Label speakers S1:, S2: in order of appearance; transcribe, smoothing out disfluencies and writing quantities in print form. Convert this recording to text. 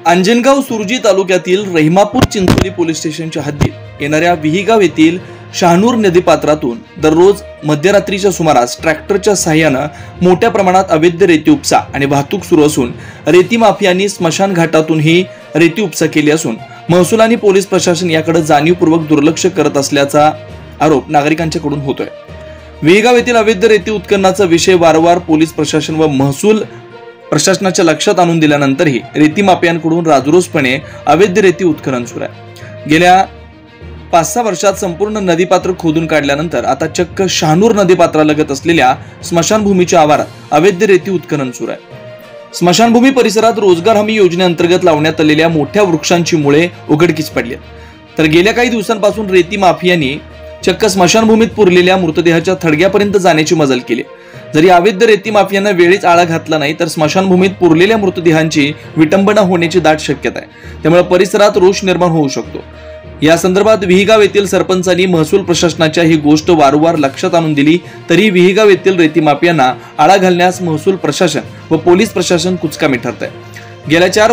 S1: अंजनगाव सुरजी तालुक्यातील रहिमापूर चिंचोली पोलीस स्टेशनच्या हद्दीत येणाऱ्या विहीगाव येथील शहानूर नदीपात्रातून दररोज मध्यरात्रीच्या सुमारास ट्रॅक्टरच्या सहाय्याने मोठ्या प्रमाणात अवैध रेती उपसा आणि वाहतूक सुरू असून रेती माफियांनी स्मशान घाटातूनही रेती उपसा केली असून महसूल आणि पोलीस प्रशासन याकडे जाणीवपूर्वक दुर्लक्ष करत असल्याचा आरोप नागरिकांच्याकडून होतोय। विहीगाव येथील अवैध रेती उत्खननाचा विषय वारंवार पोलीस प्रशासन व महसूल प्रशासनाच्या लक्षात आणून दिल्यानंतरही रेती माफियांकडून राजरोसपणे अवैध रेती उत्खनन सुरू आहे। गेल्या 5-6 वर्षात संपूर्ण नदीपात्र खोदून काढल्यानंतर आता चक्क शहानूर नदीपात्रालगत असलेल्या स्मशानभूमीच्या आवारात अवैध रेती उत्खनन सुरू आहे। स्मशानभूमी परिसरात रोजगार हमी योजनेअंतर्गत लावण्यात आलेल्या मोठ्या वृक्षांची मुळे उघडकीस पडली आहेत। तर गेल्या काही दिवसांपासून रेती माफियांनी चक्क स्मशानभूमीत पुरलेल्या मृतदेहाच्या थडग्यापर्यंत जाण्याची मजल केली। जरी अवैध रेती माफियांना वेळीच आळा घातला नाही तर स्मशानभूमीत पुरलेल्या मृतदेहांची विटंबना होण्याची दाट शक्यता आहे। त्यामुळे परिसरात रोष निर्माण होऊ शकतो। या संदर्भात विहीगाव येथील सरपंचांनी महसूल प्रशासनाच्या ही गोष्ट वारंवार लक्षात आणून दिली तरी विहीगाव येथील रेती माफियांना आळा घालण्यास महसूल प्रशासन व पोलीस प्रशासन कुचकामी ठरत आहे। गेल्या 4